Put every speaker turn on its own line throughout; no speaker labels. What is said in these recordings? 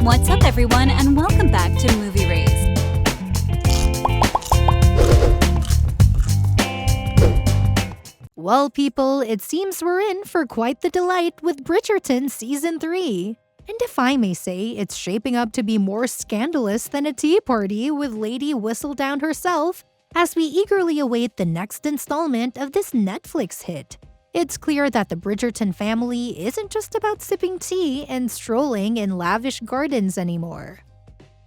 What's up, everyone, and welcome back to Movie Race.
Well, people, it seems we're in for quite the delight with Bridgerton Season 3. And if I may say, it's shaping up to be more scandalous than a tea party with Lady Whistledown herself, as we eagerly await the next installment of this Netflix hit. It's clear that the Bridgerton family isn't just about sipping tea and strolling in lavish gardens anymore.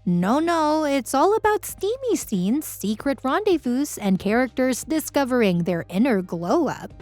No, it's all about steamy scenes, secret rendezvous, and characters discovering their inner glow-up.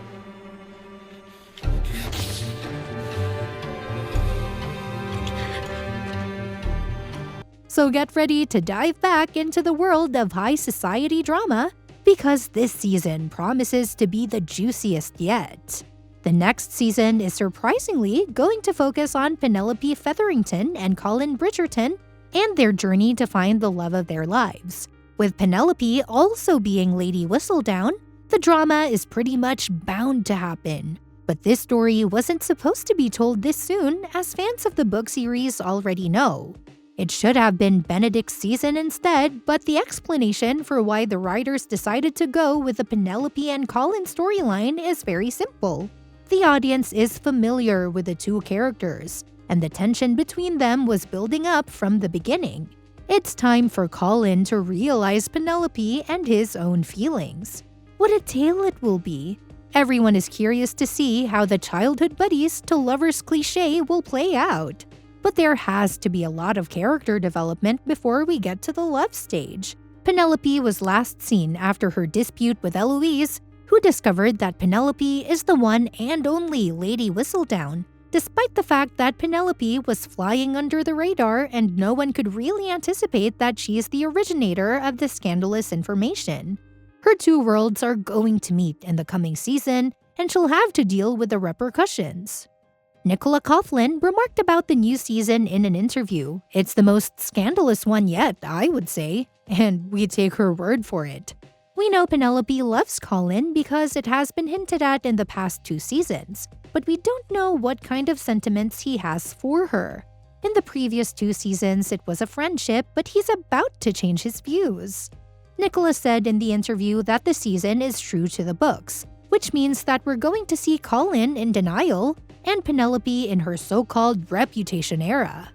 So get ready to dive back into the world of high society drama, because this season promises to be the juiciest yet. The next season is surprisingly going to focus on Penelope Featherington and Colin Bridgerton and their journey to find the love of their lives. With Penelope also being Lady Whistledown, the drama is pretty much bound to happen. But this story wasn't supposed to be told this soon, as fans of the book series already know. It should have been Benedict's season instead, but the explanation for why the writers decided to go with the Penelope and Colin storyline is very simple. The audience is familiar with the two characters, and the tension between them was building up from the beginning. It's time for Colin to realize Penelope and his own feelings. What a tale it will be! Everyone is curious to see how the childhood buddies to lovers cliché will play out. But there has to be a lot of character development before we get to the love stage. Penelope was last seen after her dispute with Eloise, who discovered that Penelope is the one and only Lady Whistledown, despite the fact that Penelope was flying under the radar and no one could really anticipate that she is the originator of the scandalous information. Her two worlds are going to meet in the coming season, and she'll have to deal with the repercussions. Nicola Coughlan remarked about the new season in an interview. It's the most scandalous one yet, I would say, and we take her word for it. We know Penelope loves Colin because it has been hinted at in the past 2 seasons, but we don't know what kind of sentiments he has for her. In the previous 2 seasons, it was a friendship, but he's about to change his views. Nicola said in the interview that the season is true to the books, which means that we're going to see Colin in denial and Penelope in her so-called reputation era.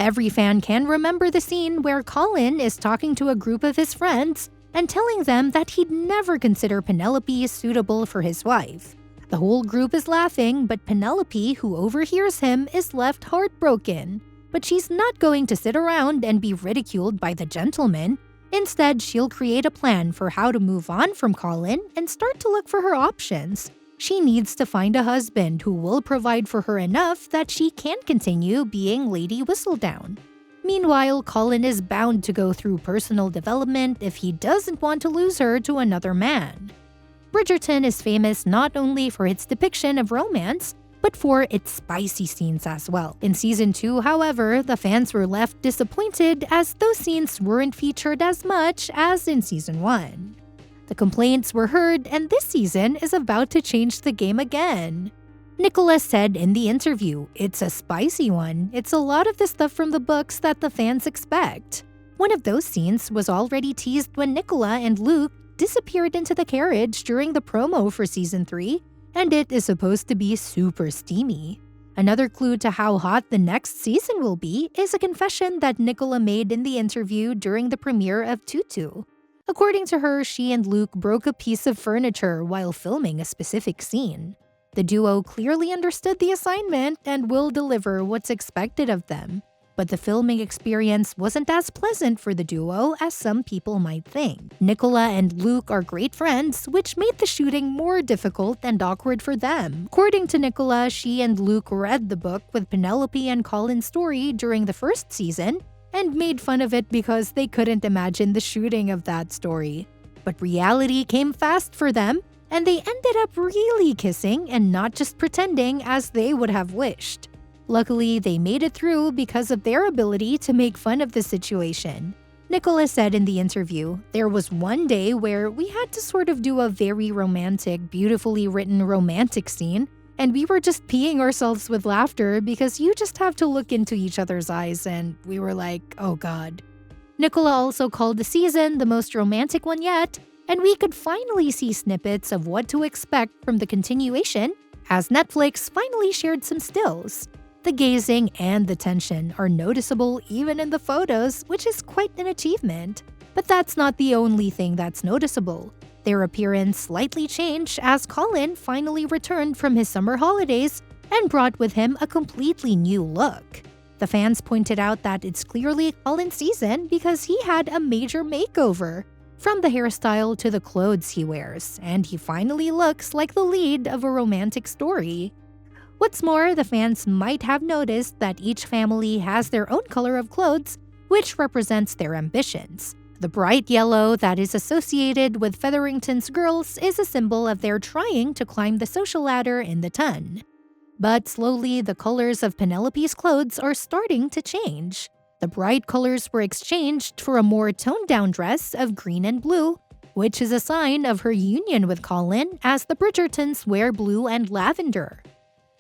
Every fan can remember the scene where Colin is talking to a group of his friends and telling them that he'd never consider Penelope suitable for his wife. The whole group is laughing, but Penelope, who overhears him, is left heartbroken. But she's not going to sit around and be ridiculed by the gentleman. Instead, she'll create a plan for how to move on from Colin and start to look for her options. She needs to find a husband who will provide for her enough that she can continue being Lady Whistledown. Meanwhile, Colin is bound to go through personal development if he doesn't want to lose her to another man. Bridgerton is famous not only for its depiction of romance, but for its spicy scenes as well. In Season 2, however, the fans were left disappointed as those scenes weren't featured as much as in Season 1. The complaints were heard, and this season is about to change the game again. Nicola said in the interview, "It's a spicy one. It's a lot of the stuff from the books that the fans expect." One of those scenes was already teased when Nicola and Luke disappeared into the carriage during the promo for Season 3, and it is supposed to be super steamy. Another clue to how hot the next season will be is a confession that Nicola made in the interview during the premiere of Tutu. According to her, she and Luke broke a piece of furniture while filming a specific scene. The duo clearly understood the assignment and will deliver what's expected of them. But the filming experience wasn't as pleasant for the duo as some people might think. Nicola and Luke are great friends, which made the shooting more difficult and awkward for them. According to Nicola, she and Luke read the book with Penelope and Colin's story during the first season and made fun of it because they couldn't imagine the shooting of that story. But reality came fast for them, and they ended up really kissing and not just pretending as they would have wished. Luckily, they made it through because of their ability to make fun of the situation. Nicola said in the interview, "There was one day where we had to sort of do a very romantic, beautifully written romantic scene, And we were just peeing ourselves with laughter because you just have to look into each other's eyes and we were like, oh god. Nicola also called the season the most romantic one yet, and we could finally see snippets of what to expect from the continuation as Netflix finally shared some stills. The gazing and the tension are noticeable even in the photos, which is quite an achievement. But that's not the only thing that's noticeable. Their appearance slightly changed as Colin finally returned from his summer holidays and brought with him a completely new look. The fans pointed out that it's clearly Colin's season because he had a major makeover, from the hairstyle to the clothes he wears, and he finally looks like the lead of a romantic story. What's more, the fans might have noticed that each family has their own color of clothes, which represents their ambitions. The bright yellow that is associated with Featherington's girls is a symbol of their trying to climb the social ladder in the ton. But slowly, the colors of Penelope's clothes are starting to change. The bright colors were exchanged for a more toned-down dress of green and blue, which is a sign of her union with Colin, as the Bridgertons wear blue and lavender.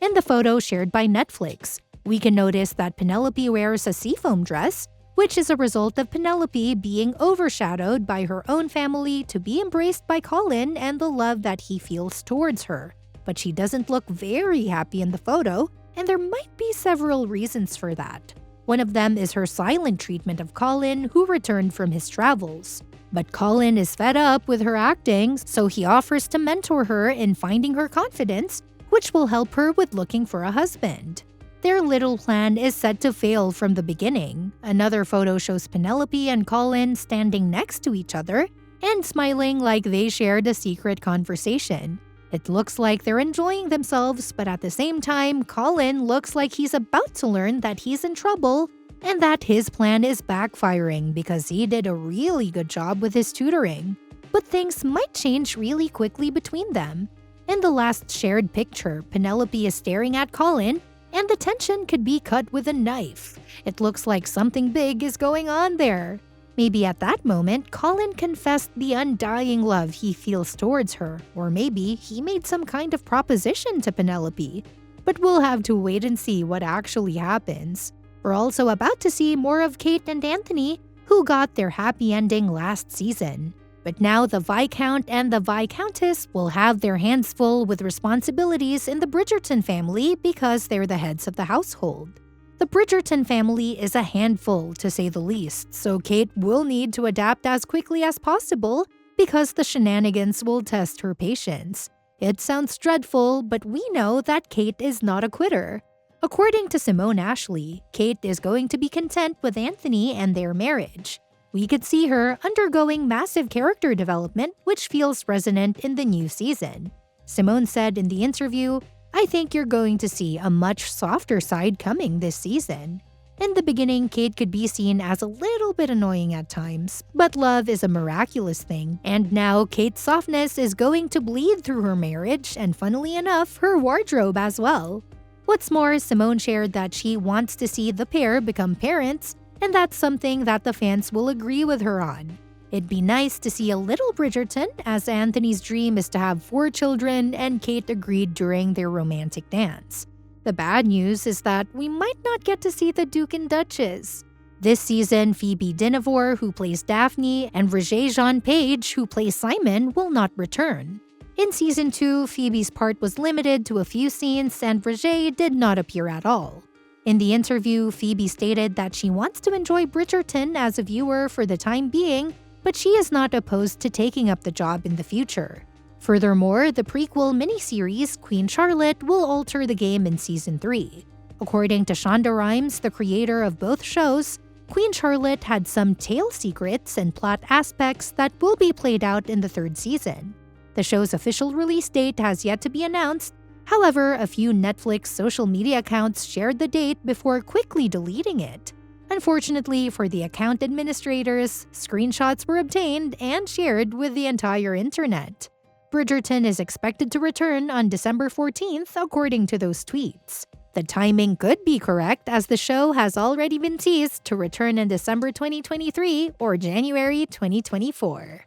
In the photo shared by Netflix, we can notice that Penelope wears a seafoam dress, which is a result of Penelope being overshadowed by her own family to be embraced by Colin and the love that he feels towards her. But she doesn't look very happy in the photo, and there might be several reasons for that. One of them is her silent treatment of Colin, who returned from his travels. But Colin is fed up with her acting, so he offers to mentor her in finding her confidence, which will help her with looking for a husband. Their little plan is set to fail from the beginning. Another photo shows Penelope and Colin standing next to each other and smiling like they shared a secret conversation. It looks like they're enjoying themselves, but at the same time, Colin looks like he's about to learn that he's in trouble and that his plan is backfiring because he did a really good job with his tutoring. But things might change really quickly between them. In the last shared picture, Penelope is staring at Colin, and the tension could be cut with a knife. It looks like something big is going on there. Maybe at that moment, Colin confessed the undying love he feels towards her, or maybe he made some kind of proposition to Penelope. But we'll have to wait and see what actually happens. We're also about to see more of Kate and Anthony, who got their happy ending last season. But now the Viscount and the Viscountess will have their hands full with responsibilities in the Bridgerton family because they're the heads of the household. The Bridgerton family is a handful, to say the least, so Kate will need to adapt as quickly as possible because the shenanigans will test her patience. It sounds dreadful, but we know that Kate is not a quitter. According to Simone Ashley, Kate is going to be content with Anthony and their marriage. We could see her undergoing massive character development, which feels resonant in the new season. Simone said in the interview, "I think you're going to see a much softer side coming this season." In the beginning, Kate could be seen as a little bit annoying at times, but love is a miraculous thing, and now Kate's softness is going to bleed through her marriage and, funnily enough, her wardrobe as well. What's more, Simone shared that she wants to see the pair become parents, and that's something that the fans will agree with her on. It'd be nice to see a little Bridgerton, as Anthony's dream is to have 4 children, and Kate agreed during their romantic dance. The bad news is that we might not get to see the Duke and Duchess. This season, Phoebe Dynevor, who plays Daphne, and Regé-Jean Page, who plays Simon, will not return. In Season 2, Phoebe's part was limited to a few scenes, and Regé did not appear at all. In the interview, Phoebe stated that she wants to enjoy Bridgerton as a viewer for the time being, but she is not opposed to taking up the job in the future. Furthermore, the prequel miniseries Queen Charlotte will alter the game in Season 3. According to Shonda Rhimes, the creator of both shows, Queen Charlotte had some tail secrets and plot aspects that will be played out in the 3rd season. The show's official release date has yet to be announced. However, a few Netflix social media accounts shared the date before quickly deleting it. Unfortunately for the account administrators, screenshots were obtained and shared with the entire internet. Bridgerton is expected to return on December 14th, according to those tweets. The timing could be correct, as the show has already been teased to return in December 2023 or January 2024.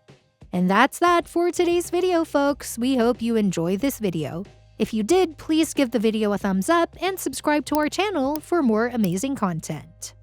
And that's that for today's video, folks. We hope you enjoyed this video. If you did, please give the video a thumbs up and subscribe to our channel for more amazing content.